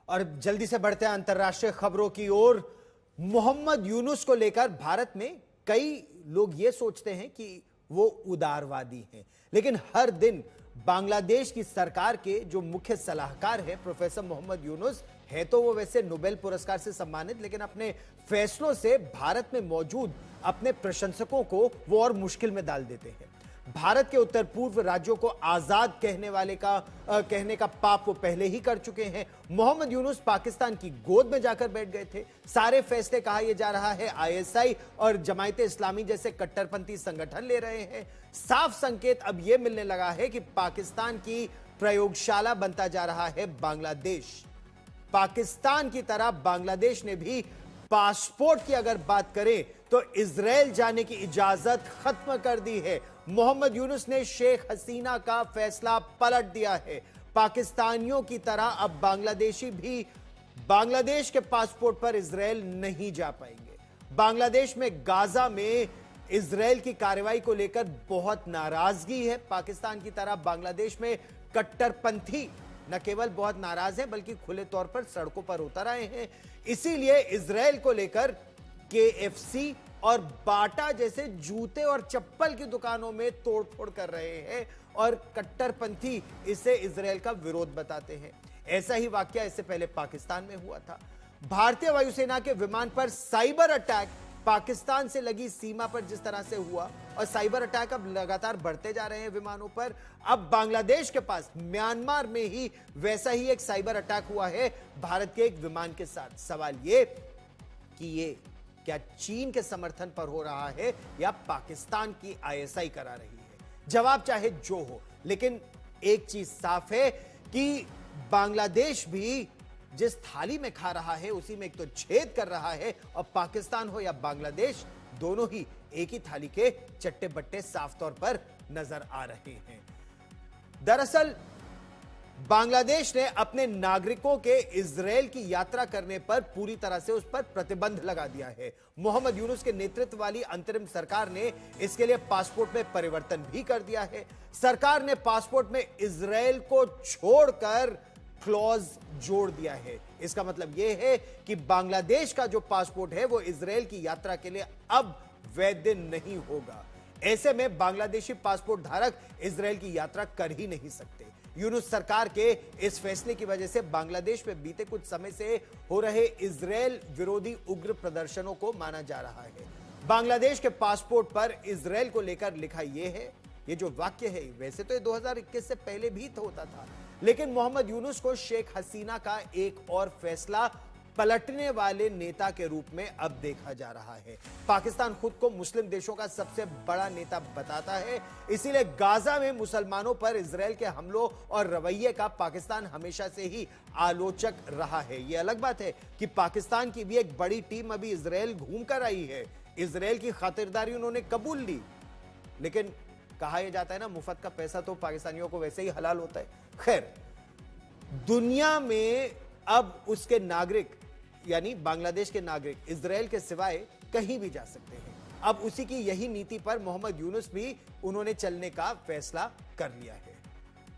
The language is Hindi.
और जल्दी से बढ़ते हैं अंतर्राष्ट्रीय खबरों की ओर। मोहम्मद यूनुस को लेकर भारत में कई लोग ये सोचते हैं कि वो उदारवादी हैं, लेकिन हर दिन बांग्लादेश की सरकार के जो मुख्य सलाहकार है प्रोफेसर मोहम्मद यूनुस है, तो वो वैसे नोबेल पुरस्कार से सम्मानित, लेकिन अपने फैसलों से भारत में मौजूद अपने प्रशंसकों को वो और मुश्किल में डाल देते हैं। भारत के उत्तर पूर्व राज्यों को आजाद कहने का पाप वो पहले ही कर चुके हैं। मोहम्मद यूनुस पाकिस्तान की गोद में जाकर बैठ गए थे। सारे फैसले कहा यह जा रहा है आईएसआई और जमायते इस्लामी जैसे कट्टरपंथी संगठन ले रहे हैं। साफ संकेत अब यह मिलने लगा है कि पाकिस्तान की प्रयोगशाला बनता जा रहा है बांग्लादेश। पाकिस्तान की तरह बांग्लादेश ने भी पासपोर्ट की अगर बात करें तो इजराइल जाने की इजाजत खत्म कर दी है। मोहम्मद यूनुस ने शेख हसीना का फैसला पलट दिया है। पाकिस्तानियों की तरह अब बांग्लादेशी भी बांग्लादेश के पासपोर्ट पर इजराइल नहीं जा पाएंगे। बांग्लादेश में गाजा में इजराइल की कार्रवाई को लेकर बहुत नाराजगी है। पाकिस्तान की तरह बांग्लादेश में कट्टरपंथी न केवल बहुत नाराज हैं, बल्कि खुले तौर पर सड़कों पर उतर आए हैं। इसीलिए इजराइल को लेकर केएफसी और बाटा जैसे जूते और चप्पल की दुकानों में तोड़फोड़ कर रहे हैं और कट्टरपंथी इसे इजराइल का विरोध बताते हैं। ऐसा ही वाकया इससे पहले पाकिस्तान में हुआ था। भारतीय वायुसेना के विमान पर साइबर अटैक पाकिस्तान से लगी सीमा पर जिस तरह से हुआ, और साइबर अटैक अब लगातार बढ़ते जा रहे हैं विमानों पर। अब बांग्लादेश के पास म्यांमार में ही वैसा ही एक साइबर अटैक हुआ है भारत के एक विमान के साथ। सवाल ये कि ये क्या चीन के समर्थन पर हो रहा है या पाकिस्तान की आईएसआई करा रही है? जवाब चाहे जो हो, लेकिन एक चीज साफ है कि बांग्लादेश भी जिस थाली में खा रहा है उसी में एक तो छेद कर रहा है, और पाकिस्तान हो या बांग्लादेश दोनों ही एक ही थाली के चट्टे बट्टे साफ तौर पर नजर आ रहे हैं। दरअसल बांग्लादेश ने अपने नागरिकों के इजराइल की यात्रा करने पर पूरी तरह से उस पर प्रतिबंध लगा दिया है। मोहम्मद यूनुस के नेतृत्व वाली अंतरिम सरकार ने इसके लिए पासपोर्ट में परिवर्तन भी कर दिया है। सरकार ने पासपोर्ट में इजराइल को छोड़कर क्लॉज जोड़ दिया है। इसका मतलब यह है कि बांग्लादेश का जो पासपोर्ट है वो इजराइल की यात्रा के लिए अब वैध नहीं होगा। ऐसे में बांग्लादेशी पासपोर्ट धारक इजराइल की यात्रा कर ही नहीं सकते। यूनुस सरकार के इस फैसले की वजह से बांग्लादेश में बीते कुछ समय से हो रहे इजराइल विरोधी उग्र प्रदर्शनों को माना जा रहा है। बांग्लादेश के पासपोर्ट पर इजराइल को लेकर लिखा यह है, ये जो वाक्य है वैसे तो 2021 से पहले भी होता था, लेकिन मोहम्मद यूनुस को शेख हसीना का एक और फैसला पलटने वाले नेता के रूप में अब देखा जा रहा है। पाकिस्तान खुद को मुस्लिम देशों का सबसे बड़ा नेता बताता है, इसीलिए गाजा में मुसलमानों पर इजराइल के हमलों और रवैये का पाकिस्तान हमेशा से ही आलोचक रहा है। यह अलग बात है कि पाकिस्तान की भी एक बड़ी टीम अभी इजराइल घूम कर आई है। इजराइल की खातिरदारी उन्होंने कबूल ली, लेकिन कहा यह जाता है ना, मुफ्त का पैसा तो पाकिस्तानियों को वैसे ही हलाल होता है। खैर, दुनिया में अब उसके नागरिक यानी बांग्लादेश के नागरिक इजराइल के सिवाय कहीं भी जा सकते हैं। अब उसी की यही नीति पर मोहम्मद यूनुस भी उन्होंने चलने का फैसला कर लिया है।